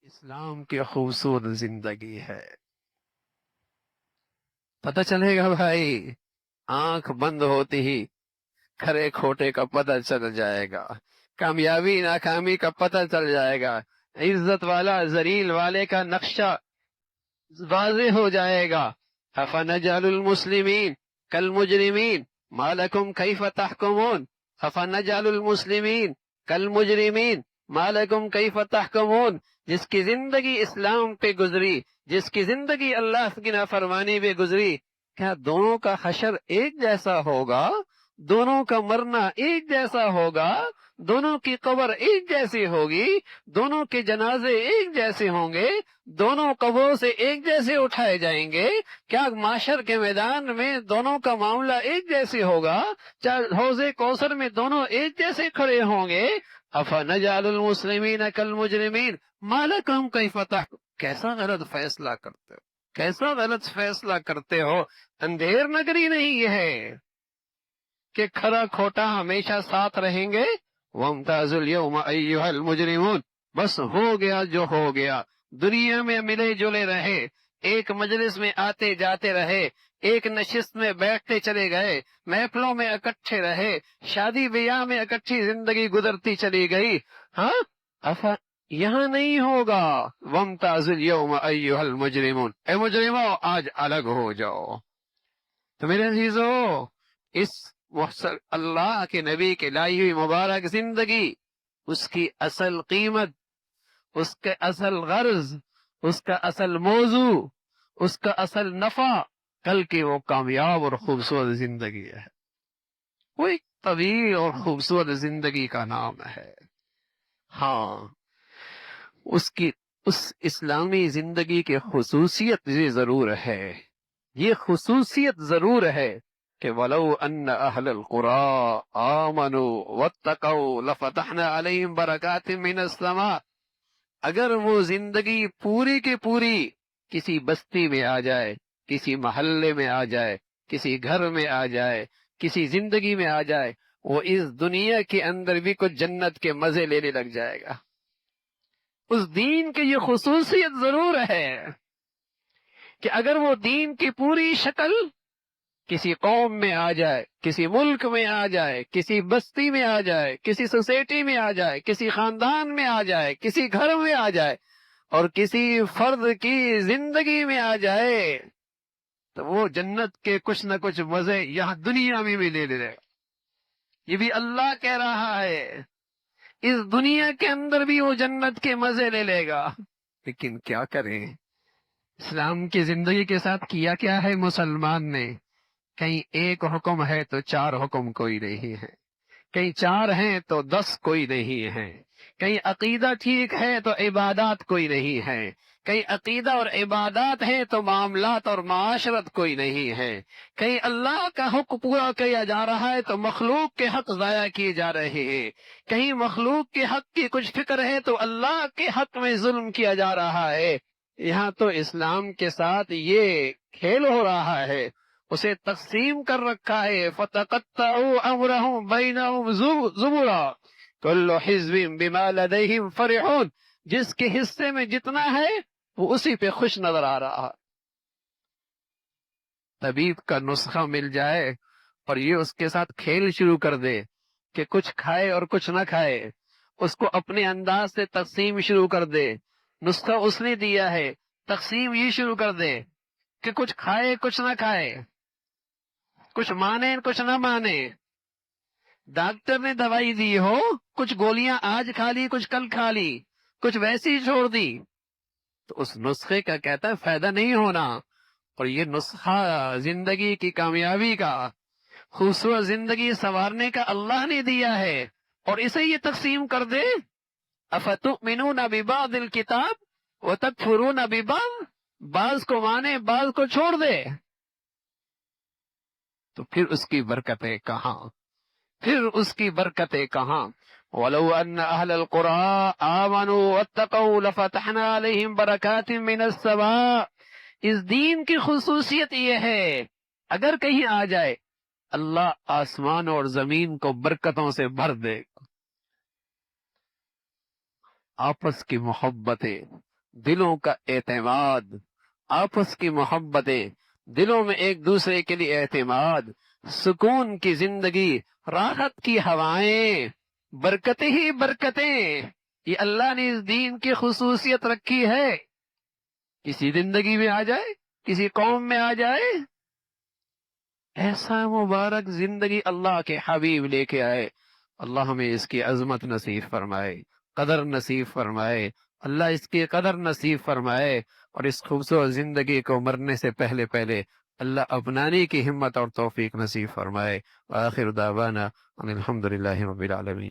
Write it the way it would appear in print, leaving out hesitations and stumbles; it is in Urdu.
اسلام کی خوبصورت زندگی ہے. پتہ چلے گا بھائی، آنکھ بند ہوتی ہی کھرے کھوٹے کا پتہ چل جائے گا، کامیابی ناکامی کا پتہ چل جائے گا، عزت والا ذلیل والے کا نقشہ واضح ہو جائے گا. افنجعل المسلمین کالمجرمین ما لکم کیف تحکمون، افنجعل المسلمین کالمجرمین ما لکم کیف تحکمون. جس کی زندگی اسلام پہ گزری، جس کی زندگی اللہ کی نافرمانی پہ گزری، کیا دونوں کا حشر ایک جیسا ہوگا؟ دونوں کا مرنا ایک جیسا ہوگا؟ دونوں کی قبر ایک جیسی ہوگی؟ دونوں کے جنازے ایک جیسے ہوں گے؟ دونوں قبروں سے ایک جیسے اٹھائے جائیں گے؟ کیا معاشر کے میدان میں دونوں کا معاملہ ایک جیسے ہوگا؟ کیا حوض کوثر میں دونوں ایک جیسے کھڑے ہوں گے؟ افنجعل المسلمین کالمجرمین ما لکم کیف تحکمون. کیسا غلط فیصلہ کرتے ہو، کیسا غلط فیصلہ کرتے ہو. اندھیر نگری نہیں یہ ہے کہ کھرا کھوٹا ہمیشہ ساتھ رہیں گے. وَامْتَازُوا الْيَوْمَ أَيُّهَا الْمُجْرِمُونَ. بس ہو گیا جو ہو گیا. دنیا میں ملے جلے رہے، ایک مجلس میں آتے جاتے رہے، ایک نشست میں بیٹھتے چلے گئے، محفلوں میں اکٹھے رہے، شادی بیاہ میں اکٹھی زندگی گزرتی چلی گئی. ہاں یہاں نہیں ہوگا. وَامْتَازُوا الْيَوْمَ أَيُّهَا الْمُجْرِمُونَ. اے مجرموں آج الگ ہو جاؤ. تو میرے عزیزو، اس اللہ کے نبی کے لائی ہوئی مبارک زندگی، اس کی اصل قیمت، اس کے اصل غرض، اس کا اصل موضوع، اس کا اصل نفع کل کی وہ کامیاب اور خوبصورت زندگی ہے. وہ ایک طویل اور خوبصورت زندگی کا نام ہے. ہاں، اس اسلامی زندگی کی خصوصیت یہ ضرور ہے، یہ خصوصیت ضرور ہے کہ وَلَوْ أَنَّ أَهْلَ الْقُرَىٰ آمَنُوا وَاتَّقَوْا لَفَتَحْنَا عَلَيْهِمْ بَرَكَاتٍ مِّنَ السَّمَاءِ. اگر وہ زندگی پوری کی پوری کسی بستی میں آ جائے، کسی محلے میں آ جائے، کسی گھر میں آ جائے، کسی زندگی میں آ جائے، وہ اس دنیا کے اندر بھی کچھ جنت کے مزے لینے لگ جائے گا. اس دین کی یہ خصوصیت ضرور ہے کہ اگر وہ دین کی پوری شکل کسی قوم میں آ جائے، کسی ملک میں آ جائے، کسی بستی میں آ جائے، کسی سوسائٹی میں آ جائے، کسی خاندان میں آ جائے، کسی گھر میں آ جائے، اور کسی فرد کی زندگی میں آ جائے، تو وہ جنت کے کچھ نہ کچھ مزے یہاں دنیا میں بھی لے لے گا. یہ بھی اللہ کہہ رہا ہے، اس دنیا کے اندر بھی وہ جنت کے مزے لے لے گا. لیکن کیا کریں، اسلام کی زندگی کے ساتھ کیا کیا ہے مسلمان نے؟ کہیں ایک حکم ہے تو چار حکم کوئی نہیں ہے، کہیں چار ہیں تو 10 کوئی نہیں ہے، کہیں عقیدہ ٹھیک ہے تو عبادات کوئی نہیں ہے، کہیں عقیدہ اور عبادات ہیں تو معاملات اور معاشرت کوئی نہیں ہے، کہیں اللہ کا حق پورا کیا جا رہا ہے تو مخلوق کے حق ضائع کیے جا رہے ہیں، کہیں مخلوق کے حق کی کچھ فکر ہے تو اللہ کے حق میں ظلم کیا جا رہا ہے. یہاں تو اسلام کے ساتھ یہ کھیل ہو رہا ہے، اسے تقسیم کر رکھا ہے. فَتَقَطَّعُوا أَمْرَهُمْ بَيْنَهُمْ زُبُرًا كُلُّ حِزْبٍ بِمَا لَدَيْهِمْ فَرِحُونَ. جس کے حصے میں جتنا ہے وہ اسی پہ خوش نظر آ رہا. طبیب کا نسخہ مل جائے اور یہ اس کے ساتھ کھیل شروع کر دے کہ کچھ کھائے اور کچھ نہ کھائے، اس کو اپنے انداز سے تقسیم شروع کر دے. نسخہ اس نے دیا ہے، تقسیم یہ شروع کر دے کہ کچھ کھائے کچھ نہ کھائے، کچھ مانے کچھ نہ مانے. ڈاکٹر نے دوائی دی ہو، کچھ گولیاں آج کھا لی کچھ کل کھا لی، کچھ ویسی چھوڑ دی، تو اس نسخے کا کہتا ہے فائدہ نہیں ہونا. اور یہ نسخہ زندگی کی کامیابی کا، خوبصورت زندگی سنوارنے کا اللہ نے دیا ہے، اور اسے یہ تقسیم کر دے. افتؤمنون ببعض الکتاب وتکفرون ببعض. بعض کو مانے بعض کو چھوڑ دے، تو پھر اس کی برکتیں کہاں، پھر اس کی برکتیں کہاں. وَلَوْ أَنَّ أَهْلَ الْقُرَىٰ آمَنُوا وَاتَّقَوْا لَفَتَحْنَا عَلَيْهِمْ بَرَكَاتٍ مِّنَ السَّمَاءِ. اس دین کی خصوصیت یہ ہے، اگر کہیں آ جائے اللہ آسمان اور زمین کو برکتوں سے بھر دے گا. آپس کی محبتیں، دلوں کا اعتماد، آپس کی محبتیں، دلوں میں ایک دوسرے کے لیے اعتماد، سکون کی زندگی، راحت کی ہوائیں، برکتیں ہی برکتیں، یہ اللہ نے اس دین کی خصوصیت رکھی ہے۔ کسی زندگی میں آ جائے، کسی قوم میں آ جائے، ایسا مبارک زندگی اللہ کے حبیب لے کے آئے۔ اللہ ہمیں اس کی عظمت نصیب فرمائے، قدر نصیب فرمائے، اللہ اس کی قدر نصیب فرمائے، اور اس خوبصورت زندگی کو مرنے سے پہلے پہلے اللہ اپنانے کی ہمت اور توفیق نصیب فرمائے۔ وآخر دعوانا ان الحمد للہ رب العالمین۔